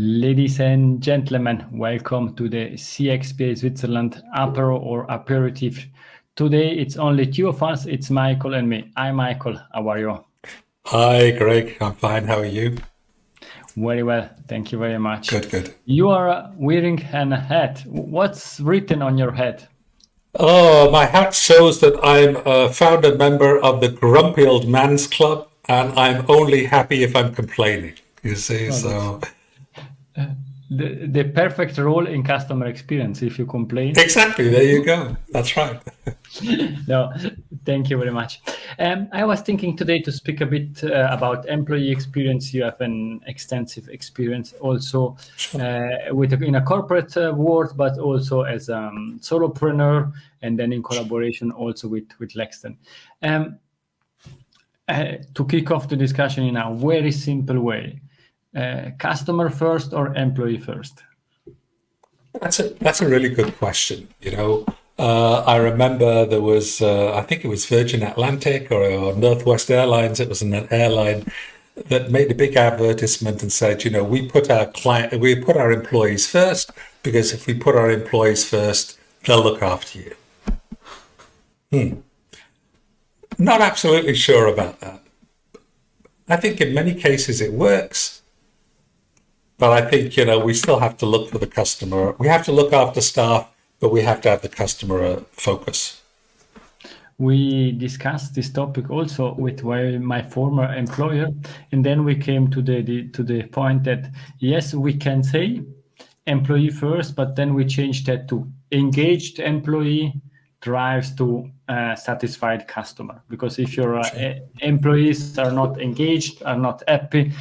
Ladies and gentlemen, welcome to the CXPA Switzerland Apero or Aperitif. Today it's only two of us, it's Michael and me. Hi Michael, how are you? Hi, Greg. I'm fine. How are you? Very well, thank you very much. Good, good. You are wearing a hat. What's written on your hat? Oh, my hat shows that I'm a founder member of the Grumpy Old Man's Club, and I'm only happy if I'm complaining. You see, Oh, that's so the perfect role in customer experience if you complain. exactly, there you go. That's right. No, thank you very much. I was thinking today to speak a bit about employee experience. You have an extensive experience also Sure. in a corporate world, but also as a solopreneur, and then in collaboration also with Lexton. Um, to kick off the discussion in a very simple way, customer first or employee first? That's a really good question. I remember there was I think it was Virgin Atlantic or Northwest Airlines. It was an airline that made a big advertisement and said, we put our employees first, because if we put our employees first, they'll look after you. Not absolutely sure about that. I think in many cases it works, but I think, we still have to look for the customer. We have to look after staff, but we have to have the customer focus. We discussed this topic also with my former employer, and then we came to the point that yes, we can say employee first, but then we changed that to engaged employee drives to satisfied customer. Because if your employees are not engaged, are not happy,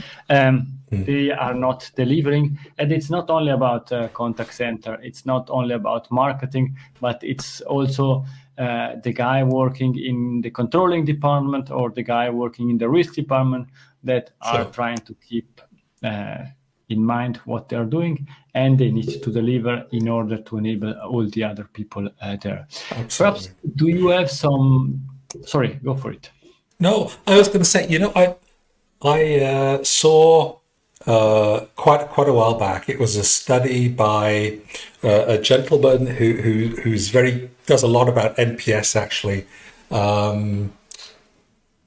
they are not delivering. And it's not only about contact center, it's not only about marketing, but it's also the guy working in the controlling department or the guy working in the risk department that are trying to keep in mind what they're doing, and they need to deliver in order to enable all the other people there. Absolutely. Perhaps, do you have some... Sorry, go for it. No, I was going to say, I saw quite a while back. It was a study by a gentleman who's does a lot about NPS actually. I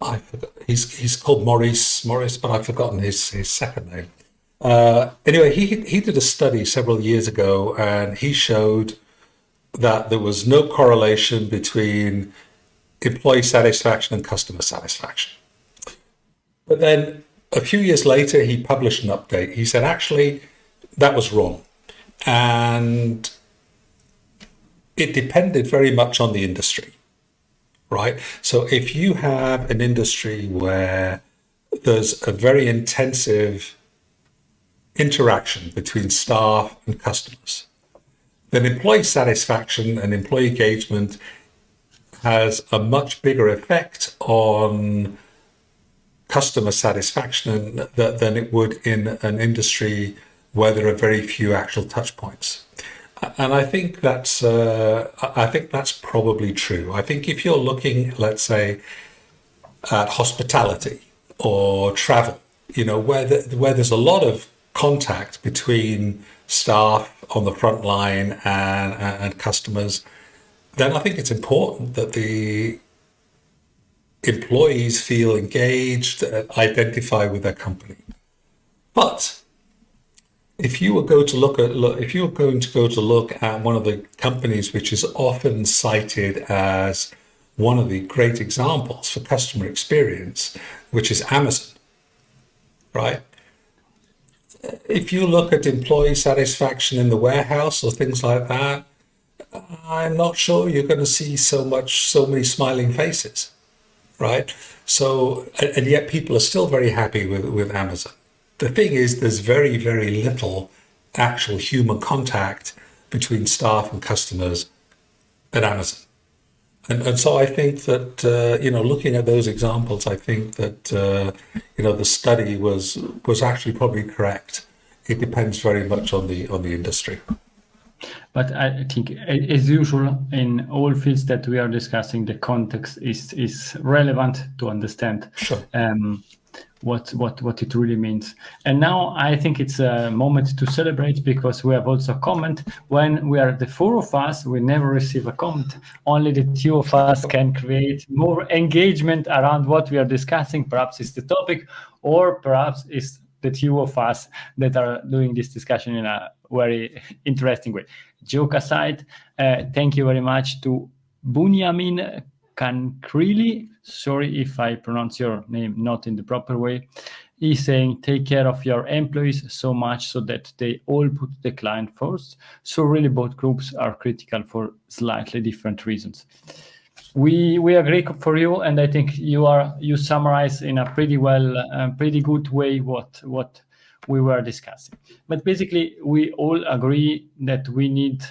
forgot, he's called Maurice, but I've forgotten his second name. Anyway, he did a study several years ago, and he showed that there was no correlation between employee satisfaction and customer satisfaction. But then a few years later, he published an update. He said, actually, that was wrong. And it depended very much on the industry, right? So if you have an industry where there's a very intensive interaction between staff and customers, then employee satisfaction and employee engagement has a much bigger effect on customer satisfaction than it would in an industry where there are very few actual touch points. And I think that's probably true. I think if you're looking, let's say, at hospitality or travel, where there's a lot of contact between staff on the front line and customers, then I think it's important that the employees feel engaged, identify with their company. But if you were going to look at one of the companies which is often cited as one of the great examples for customer experience, which is Amazon, right? If you look at employee satisfaction in the warehouse or things like that, I'm not sure you're going to see so many smiling faces, right? So, and yet people are still very happy with Amazon. The thing is, there's very, very little actual human contact between staff and customers at Amazon. And so I think that, looking at those examples, I think that, the study was actually probably correct. It depends very much on the industry. But I think, as usual, in all fields that we are discussing, the context is relevant to understand. Sure. what it really means. And now I think it's a moment to celebrate, because we have also a comment. When we are the four of us, we never receive a comment. Only the two of us can create more engagement around what we are discussing. Perhaps it's the topic, or perhaps it's the two of us that are doing this discussion in a very interesting way. Joke aside, thank you very much to Bunyamin Kankrili. Sorry if I pronounce your name not in the proper way. He's saying, take care of your employees so much so that they all put the client first. So really both groups are critical for slightly different reasons. We agree for you, and I think you summarize in a pretty good way what we were discussing. But basically, we all agree that we need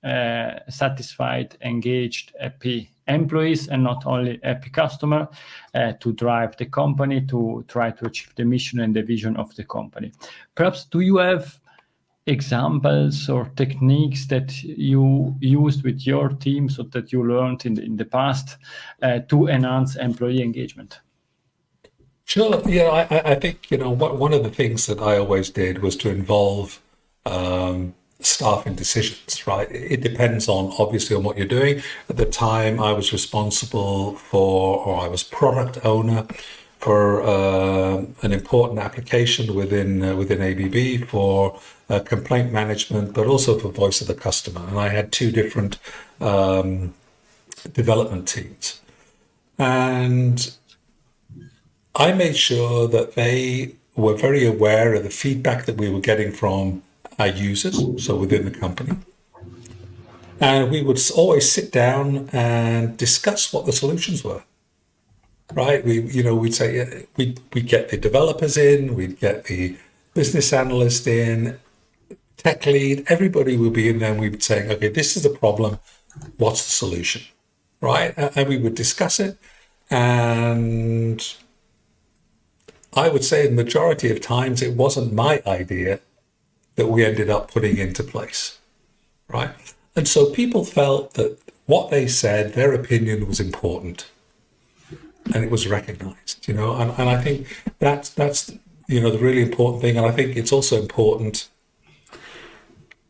satisfied, engaged, happy employees, and not only happy customer, to drive the company, to try to achieve the mission and the vision of the company. Perhaps do you have examples or techniques that you used with your teams, or that you learned in the past to enhance employee engagement? Sure. Yeah, I think, one of the things that I always did was to involve staff in decisions, right? It depends obviously on what you're doing. At the time, I was responsible or I was product owner for an important application within ABB for complaint management, but also for voice of the customer. And I had two different development teams. And I made sure that they were very aware of the feedback that we were getting from our users, so within the company. And we would always sit down and discuss what the solutions were. Right? We'd say we'd get the developers in, we'd get the business analyst in, tech lead, everybody would be in there, and we'd be saying, okay, this is the problem, what's the solution? Right? And we would discuss it. And I would say the majority of times it wasn't my idea that we ended up putting into place, right? And so people felt that what they said, their opinion was important, and it was recognized, and I think that's the really important thing. And I think it's also important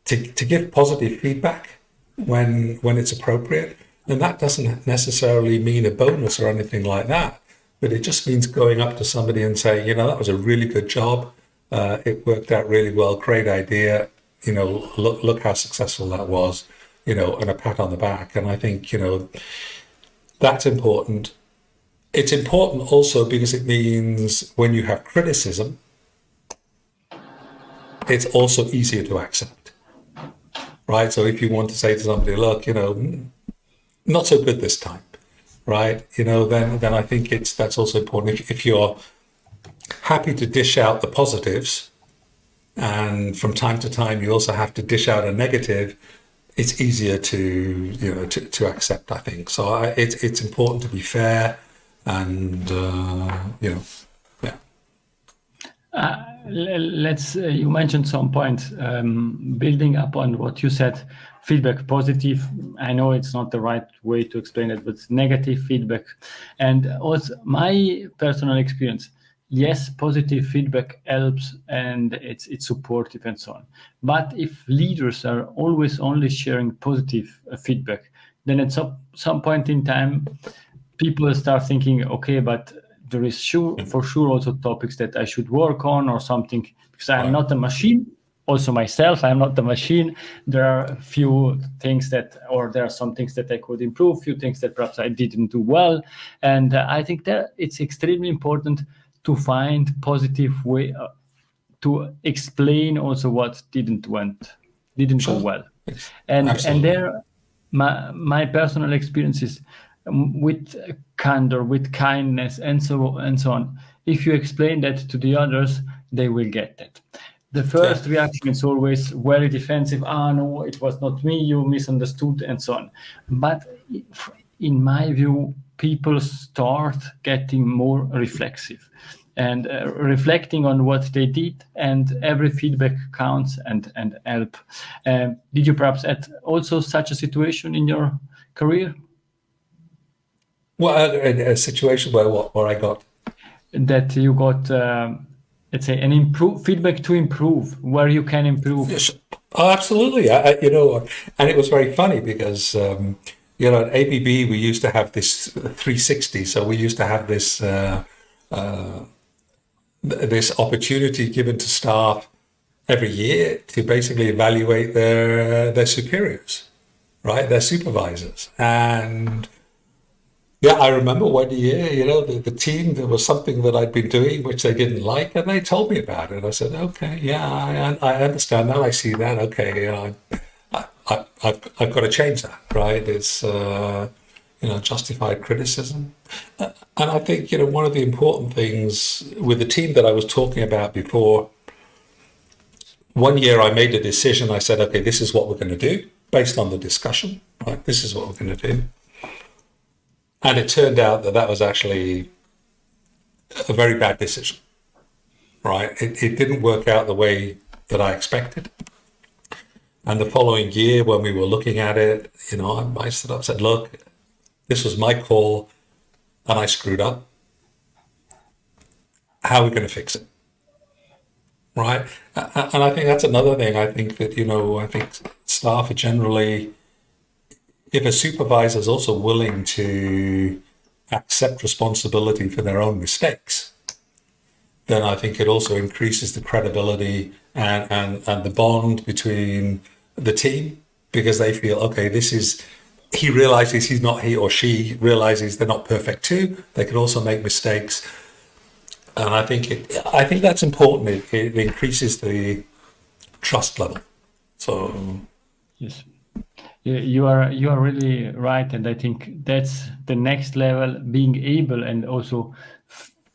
to give positive feedback when it's appropriate. And that doesn't necessarily mean a bonus or anything like that, but it just means going up to somebody and saying, that was a really good job. It worked out really well. Great idea. Look how successful that was, and a pat on the back. And I think, that's important. It's important also because it means when you have criticism, it's also easier to accept, right? So if you want to say to somebody, look, not so good this time, right? Then I think that's also important. If you're happy to dish out the positives, and from time to time you also have to dish out a negative, it's easier to accept, I think. So it's important to be fair, and yeah. You mentioned some points, building up on what you said. Feedback, positive. I know it's not the right way to explain it, but negative feedback, and also my personal experience. Yes, positive feedback helps, and it's supportive and so on. But if leaders are always only sharing positive feedback, then at some point in time, people start thinking, okay, but there is for sure also topics that I should work on or something, because I'm not a machine. Also myself, I'm not a machine. There are a few things there are some things that I could improve, few things that perhaps I didn't do well. And I think that it's extremely important to find positive way to explain also what didn't go well. And there, my personal experiences with candor, with kindness, and so on. If you explain that to the others, they will get that. The first reaction is always very defensive. No, it was not me. You misunderstood, and so on. But in my view, people start getting more reflexive and reflecting on what they did, and every feedback counts and help. Did you perhaps had also such a situation in your career? Well, a situation where I got that you got, let's say, an improve feedback to improve where you can improve? Yes. Oh, absolutely. And it was very funny because, at ABB, we used to have this 360. So we used to have this opportunity given to staff every year to basically evaluate their superiors, right? Their supervisors. And yeah, I remember one year, the team, there was something that I'd been doing which they didn't like, and they told me about it. I said, okay, yeah, I understand that. I see that. Okay, I've got to change that, right? It's, justified criticism. And I think, one of the important things with the team that I was talking about before, one year I made a decision. I said, okay, this is what we're going to do based on the discussion, right? This is what we're going to do. And it turned out that was actually a very bad decision, right? It didn't work out the way that I expected. And the following year, when we were looking at it, I stood up and said, look, this was my call and I screwed up. How are we going to fix it? Right? And I think that's another thing. I think that, I think staff are generally, if a supervisor is also willing to accept responsibility for their own mistakes, then I think it also increases the credibility and the bond between the team, because they feel, okay, he realizes he or she realizes they're not perfect too. They can also make mistakes. And I think that's important. It increases the trust level. So Yes. You are really right, and I think that's the next level, being able and also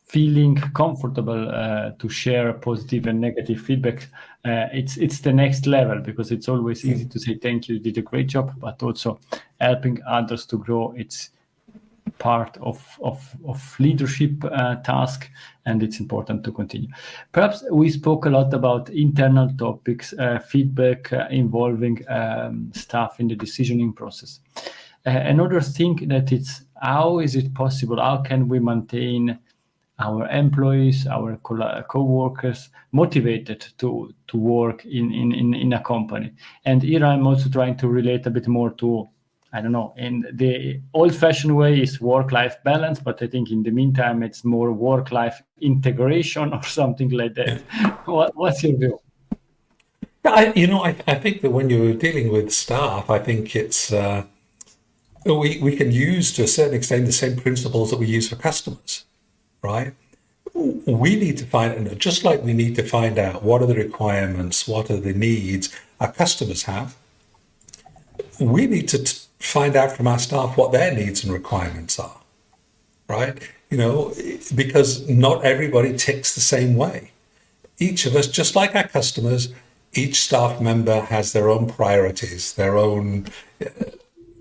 feeling comfortable to share positive and negative feedback. It's the next level, because it's always easy to say thank you, you did a great job, but also helping others to grow, it's part of leadership task, and it's important to continue. Perhaps we spoke a lot about internal topics, feedback involving staff in the decisioning process. Another thing that it's, how is it possible? How can we maintain our employees, our co-workers motivated to work in a company? And here I'm also trying to relate a bit more to, I don't know, in the old-fashioned way is work-life balance, but I think in the meantime it's more work-life integration or something like that. yeah. What's your view? I think that when you're dealing with staff, I think it's we can use to a certain extent the same principles that we use for customers, right? We need to find, just like we need to find out what are the requirements, what are the needs our customers have, we need to find out from our staff what their needs and requirements are, right? Because not everybody ticks the same way. Each of us, just like our customers, each staff member has their own priorities, their own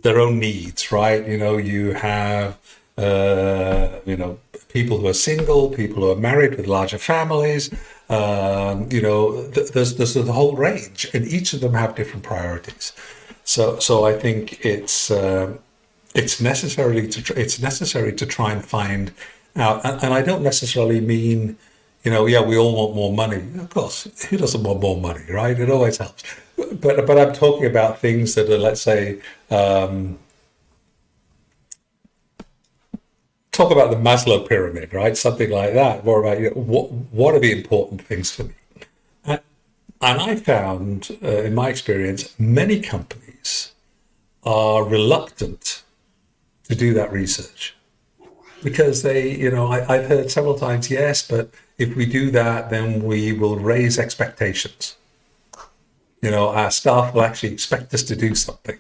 needs, right? You have, people who are single, people who are married with larger families. There's the whole range, and each of them have different priorities. So I think it's necessary to try and find out, and I don't necessarily mean, we all want more money. Of course, who doesn't want more money, right? It always helps. But I'm talking about things that are, let's say, talk about the Maslow pyramid, right? Something like that. More about, what are the important things for me? And I found, in my experience, many companies are reluctant to do that research because I've heard several times, yes, but if we do that, then we will raise expectations. Our staff will actually expect us to do something.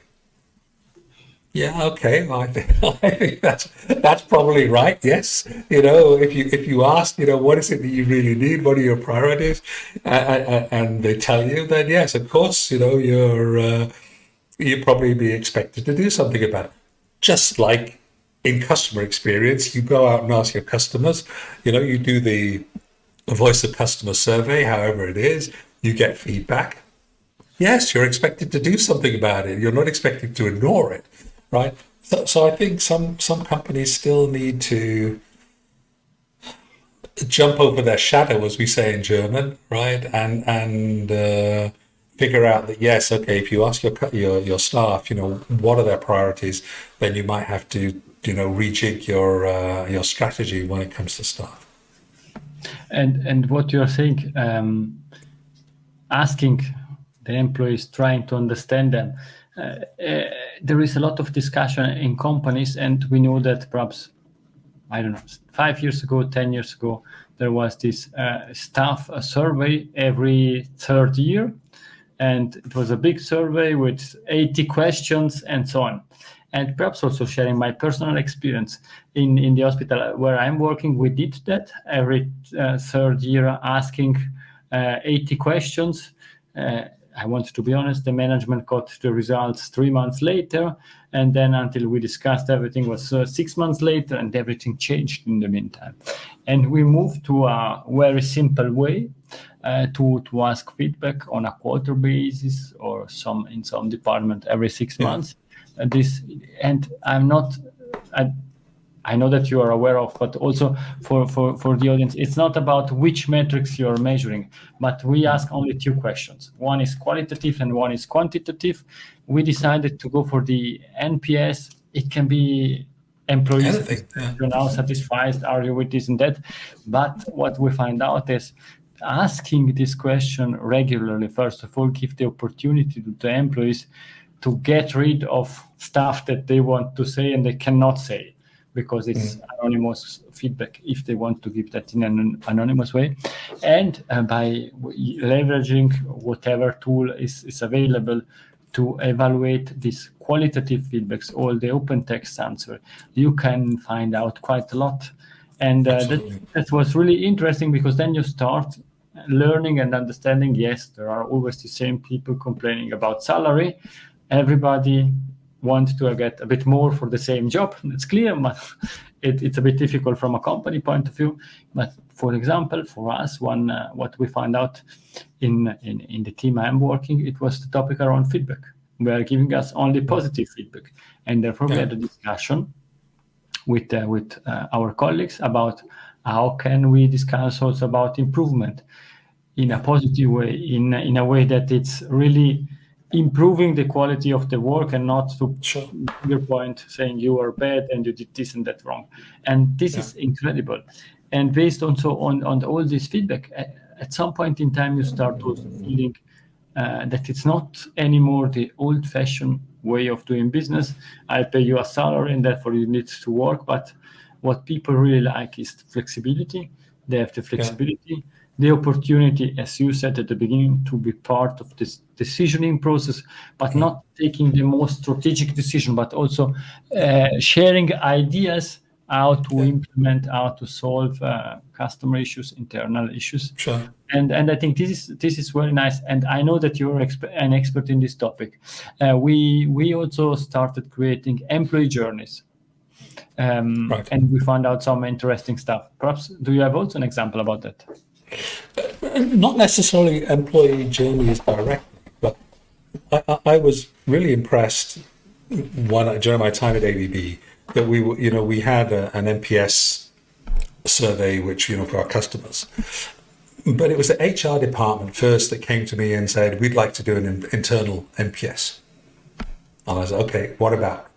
Yeah, okay. Well, I think that's probably right. Yes, if you ask, what is it that you really need? What are your priorities? And they tell you, then yes, of course, you probably be expected to do something about it. Just like in customer experience, you go out and ask your customers. You do the voice of customer survey, however it is. You get feedback. Yes, you're expected to do something about it. You're not expected to ignore it. Right. So I think some companies still need to jump over their shadow, as we say in German, right? And figure out that yes, okay, if you ask your staff, what are their priorities, then you might have to rejig your strategy when it comes to staff. And what you're saying, asking the employees, trying to understand them. There is a lot of discussion in companies, and we know that perhaps, I don't know, 5 years ago, 10 years ago, there was this staff survey every third year. And it was a big survey with 80 questions and so on. And perhaps also sharing my personal experience in the hospital where I'm working, we did that every third year, asking 80 questions. I want to be honest, the management got the results 3 months later, and then until we discussed everything was 6 months later, and everything changed in the meantime. And we moved to a very simple way to ask feedback on a quarter basis, or in some department every 6 months. And I know that you are aware of, but also for the audience, it's not about which metrics you're measuring, but we ask only two questions. One is qualitative and one is quantitative. We decided to go for the NPS. It can be employees, you're now satisfied, are you with this and that? But what we find out is asking this question regularly, first of all, give the opportunity to the employees to get rid of stuff that they want to say and they cannot say, because it's anonymous feedback if they want to give that in an anonymous way. And by leveraging whatever tool is available to evaluate these qualitative feedbacks, all the open text answer, you can find out quite a lot. And that was really interesting, because then you start learning and understanding, yes, there are always the same people complaining about salary. Everybody want to get a bit more for the same job. It's clear, but it's a bit difficult from a company point of view. But for example, for us, what we found out in the team I'm working, it was the topic around feedback. We are giving us only positive feedback, and therefore we had a discussion with our colleagues about how can we discuss also about improvement in a positive way, in a way that it's really improving the quality of the work, and not to your point saying you are bad and you did this and that wrong. And this is incredible. And based also on all this feedback, at some point in time you start also feeling that it's not anymore the old-fashioned way of doing business. I pay you a salary and therefore you need to work. But what people really like is flexibility. They have the flexibility, the opportunity, as you said at the beginning, to be part of this decisioning process, but not taking the most strategic decision, but also sharing ideas how to implement, how to solve customer issues, internal issues. And I think this is very nice. And I know that you're an expert in this topic. We also started creating employee journeys. And we found out some interesting stuff. Perhaps, do you have also an example about that? Not necessarily employee journeys directly, but I was really impressed during my time at ABB that we had an NPS survey, which for our customers, but it was the HR department first that came to me and said, we'd like to do an internal NPS. And I was like, okay, what about?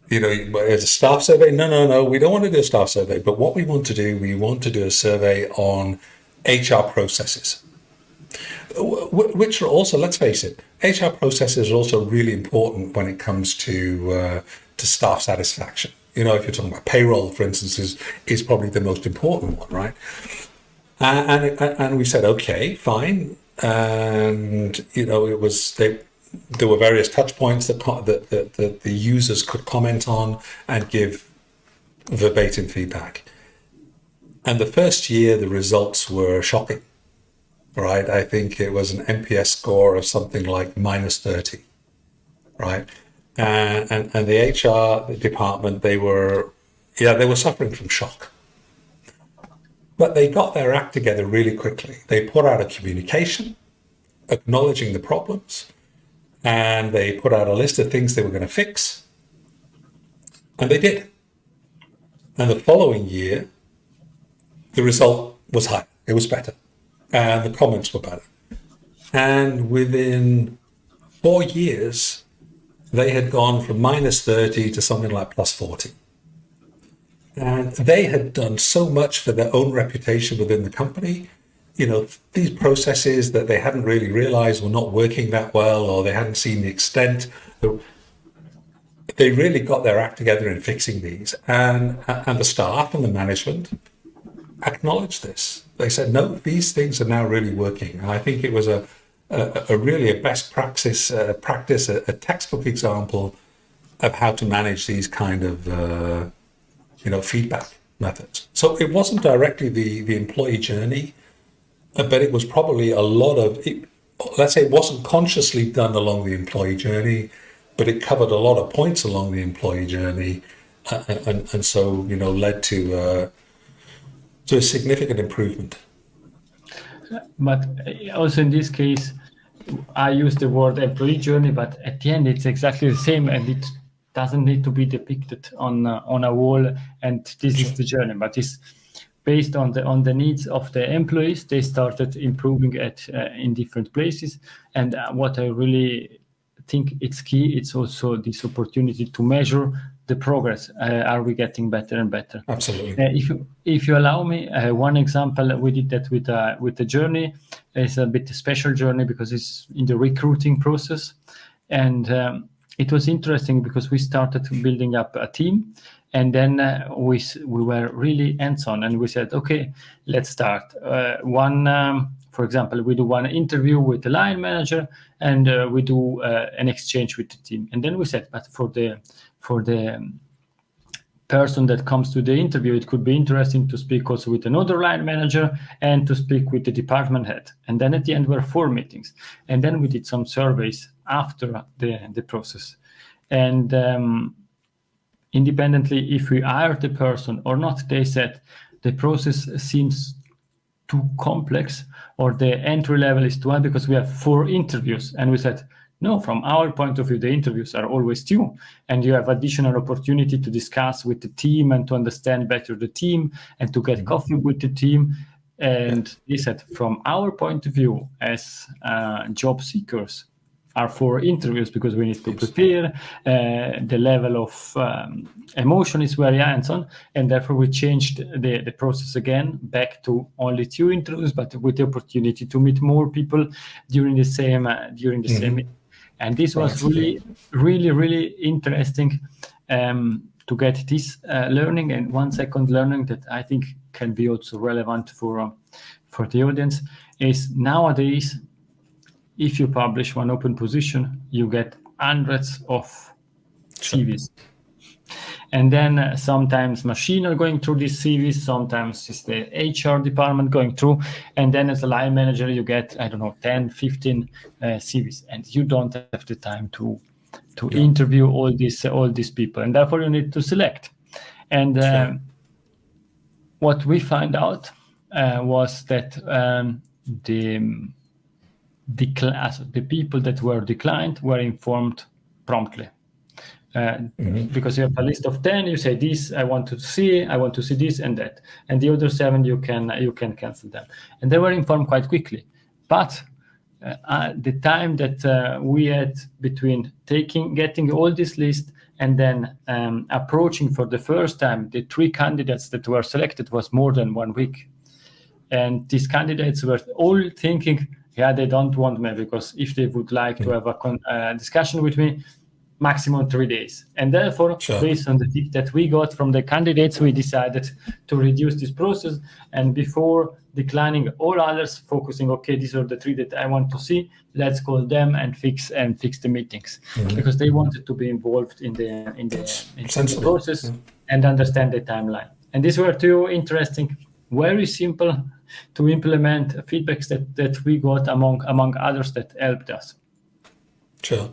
It's a staff survey? No, we don't want to do a staff survey. But what we want to do a survey on HR processes, which are also, let's face it, HR processes are also really important when it comes to staff satisfaction. If you're talking about payroll, for instance, is probably the most important one, right? And we said, okay, fine. And, there were various touch points that the users could comment on and give verbatim feedback. And the first year, the results were shocking, right? I think it was an NPS score of something like -30, right? And the HR department, they were suffering from shock. But they got their act together really quickly. They put out a communication acknowledging the problems, and they put out a list of things they were going to fix, and they did. And the following year, the result was higher. It was better. And the comments were better. And within 4 years, they had gone from -30 to something like +40. And they had done so much for their own reputation within the company. These processes that they hadn't really realized were not working that well, or they hadn't seen the extent. They really got their act together in fixing these. And the staff and the management acknowledged this. They said, no, these things are now really working. And I think it was a really a best practice, a textbook example of how to manage these kind of feedback methods. So it wasn't directly the employee journey, but it was probably a lot of it. Let's say it wasn't consciously done along the employee journey, but it covered a lot of points along the employee journey, and so led to a significant improvement. But also in this case, I use the word employee journey, but at the end it's exactly the same, and it doesn't need to be depicted on a wall. And this is the journey, but it's based on the needs of the employees. They started improving in different places, and what I really think it's key. It's also this opportunity to measure the progress. Are we getting better and better? Absolutely. If you allow me, one example, we did that with the journey. It's a bit a special journey because it's in the recruiting process, and it was interesting because we started building up a team, and then we were really hands-on, and we said, okay, let's start. For example, we do one interview with the line manager, and we do an exchange with the team. And then we said, but for the person that comes to the interview, it could be interesting to speak also with another line manager and to speak with the department head. And then at the end were 4 meetings. And then we did some surveys after the process. And independently, if we hired the person or not, they said the process seems too complex or the entry level is too high because we have 4 interviews. And we said, no, from our point of view, the interviews are always 2, and you have additional opportunity to discuss with the team and to understand better the team and to get coffee with the team. And they said, from our point of view as job seekers, are 4 interviews because we need to prepare. The level of emotion is very high and so on, and therefore we changed the process again back to only 2 interviews, but with the opportunity to meet more people during the same meeting. And this was really, really, really interesting to get this learning. And one second learning that I think can be also relevant for the audience is nowadays, if you publish one open position, you get hundreds of CVs. And then sometimes machine are going through these CVs, sometimes it's the HR department going through. And then as a line manager, you get, 10, 15 CVs. And you don't have the time to interview all these people. And therefore you need to select. And what we found out was that the people that were declined were informed promptly. Because you have a list of 10, you say this I want to see this and that, and the other 7 you can cancel them, and they were informed quite quickly. But the time that we had between getting all this list and then approaching for the first time the 3 candidates that were selected was more than 1 week, and these candidates were all thinking, they don't want me, because if they would like to have a discussion with me, maximum 3 days. And therefore, based on the tip that we got from the candidates, we decided to reduce this process. And before declining all others, focusing, okay, these are the 3 that I want to see, let's call them and fix the meetings, because they wanted to be involved in the process and understand the timeline. And these were 2 interesting, very simple to implement feedbacks that we got among others that helped us. Sure.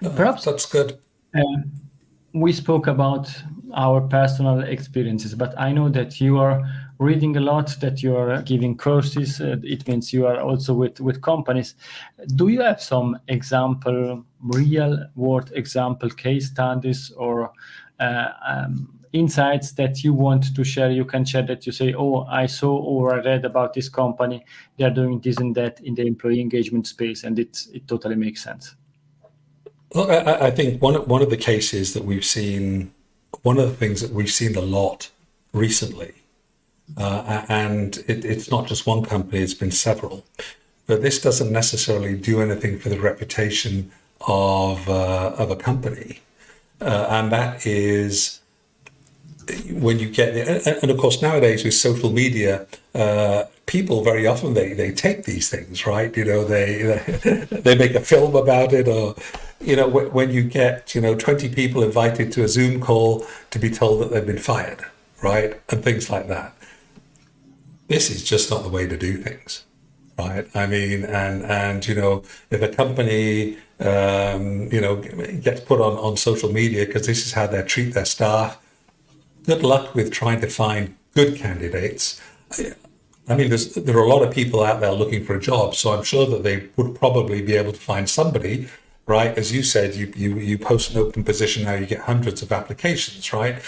No, perhaps that's good. We spoke about our personal experiences, but I know that you are reading a lot, that you are giving courses. It means you are also with companies. Do you have some real world example case studies or insights that you want to share, you can share that. You say, oh, I saw or I read about this company, they are doing this and that in the employee engagement space, and it totally makes sense. Look, I think one of the cases that we've seen, one of the things that we've seen a lot recently, and it's not just one company, it's been several, but this doesn't necessarily do anything for the reputation of a company, and that is when you get there. And of course nowadays with social media, people very often they take these things, right? They make a film about it, or when you get 20 people invited to a Zoom call to be told that they've been fired, right, and things like that. This is just not the way to do things, right? I mean, and if a company gets put on social media because this is how they treat their staff, good luck with trying to find good candidates. I mean, there are a lot of people out there looking for a job, so I'm sure that they would probably be able to find somebody, right? As you said, you post an open position now, you get hundreds of applications, right?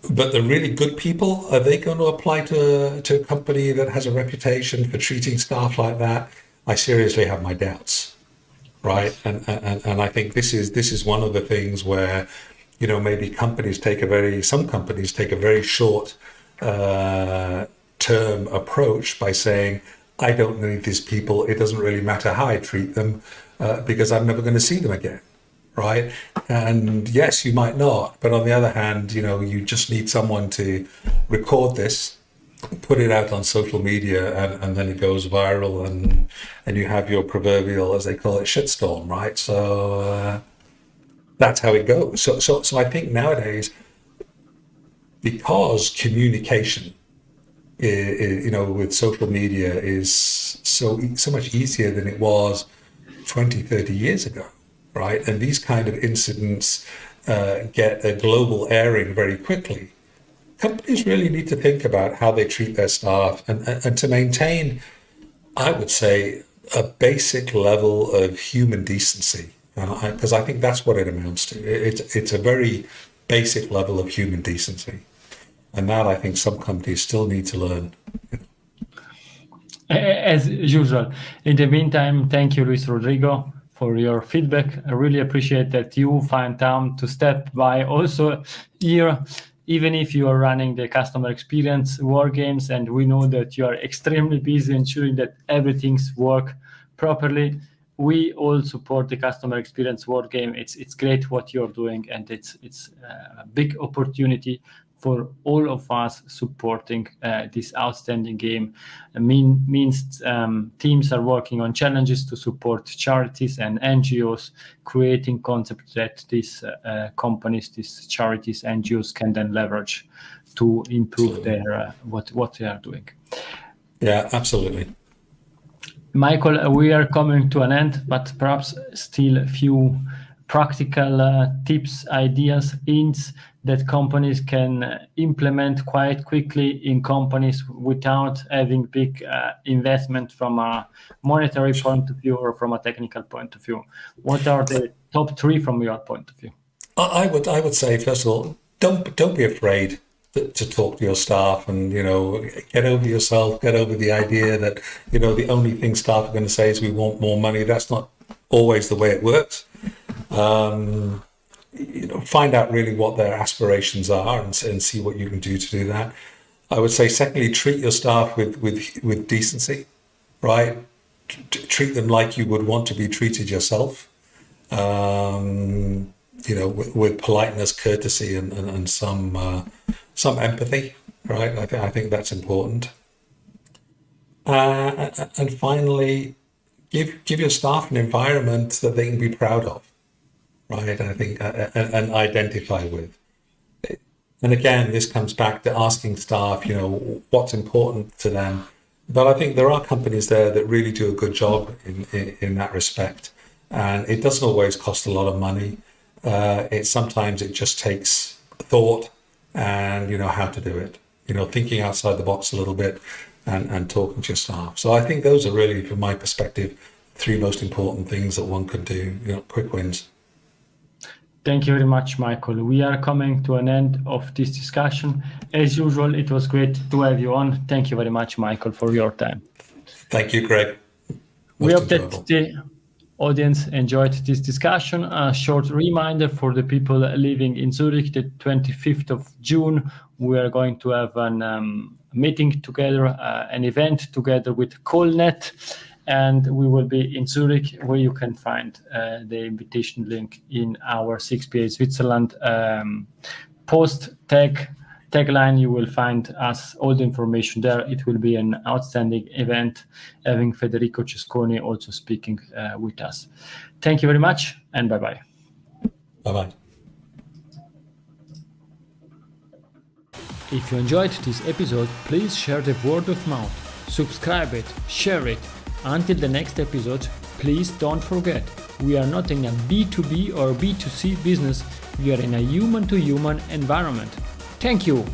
But the really good people, are they going to apply to a company that has a reputation for treating staff like that? I seriously have my doubts, right? And I think this is one of the things where maybe some companies take a very short term approach by saying, I don't need these people. It doesn't really matter how I treat them because I'm never going to see them again, right? And yes, you might not, but on the other hand, you just need someone to record this, put it out on social media, and then it goes viral, and you have your proverbial, as they call it, shitstorm, right? So that's how it goes. So I think nowadays, because communication, with social media is so much easier than it was 20, 30 years ago, right? And these kind of incidents get a global airing very quickly. Companies really need to think about how they treat their staff and to maintain, I would say, a basic level of human decency. Because I think that's what it amounts to. It's a very basic level of human decency. And that I think some companies still need to learn. As usual. In the meantime, thank you, Luis Rodrigo, for your feedback. I really appreciate that you find time to step by also here, even if you are running the customer experience war games, and we know that you are extremely busy ensuring that everything's work properly. We all support the customer experience war game. It's great what you're doing, and it's a big opportunity for all of us supporting this outstanding game. Means teams are working on challenges to support charities and NGOs, creating concepts that these companies, these charities, NGOs can then leverage to improve their what they are doing. Yeah, absolutely. Michael, we are coming to an end, but perhaps still a few practical tips, ideas, hints that companies can implement quite quickly in companies without having big investment from a monetary point of view or from a technical point of view. What are the top 3 from your point of view? I would say, first of all, don't be afraid to talk to your staff, and get over yourself, get over the idea that the only thing staff are going to say is we want more money. That's not always the way it works. Find out really what their aspirations are and see what you can do to do that. I would say, secondly, treat your staff with decency, right? Treat them like you would want to be treated yourself. With politeness, courtesy, and some empathy, right? I think that's important. And finally, give your staff an environment that they can be proud of, right? I think and identify with. And again, this comes back to asking staff, what's important to them. But I think there are companies there that really do a good job in that respect. And it doesn't always cost a lot of money. Sometimes it just takes thought and how to do it. Thinking outside the box a little bit and talking to your staff. So I think those are really, from my perspective, 3 most important things that one could do. Quick wins. Thank you very much, Michael. We are coming to an end of this discussion. As usual, it was great to have you on. Thank you very much, Michael, for your time. Thank you, Greg. We Most hope that enjoyable. the audience enjoyed this discussion. A short reminder for the people living in Zurich, the 25th of June, we are going to have a meeting together, an event together with Colnet, and we will be in Zurich, where you can find the invitation link in our 6PA Switzerland post tagline. You will find us all the information there. It will be an outstanding event, having Federico Cesconi also speaking with us. Thank you very much, and bye-bye. Bye-bye. If you enjoyed this episode, please share the word of mouth, subscribe it, share it. Until the next episode, please don't forget, we are not in a B2B or B2C business, we are in a human-to-human environment. Thank you!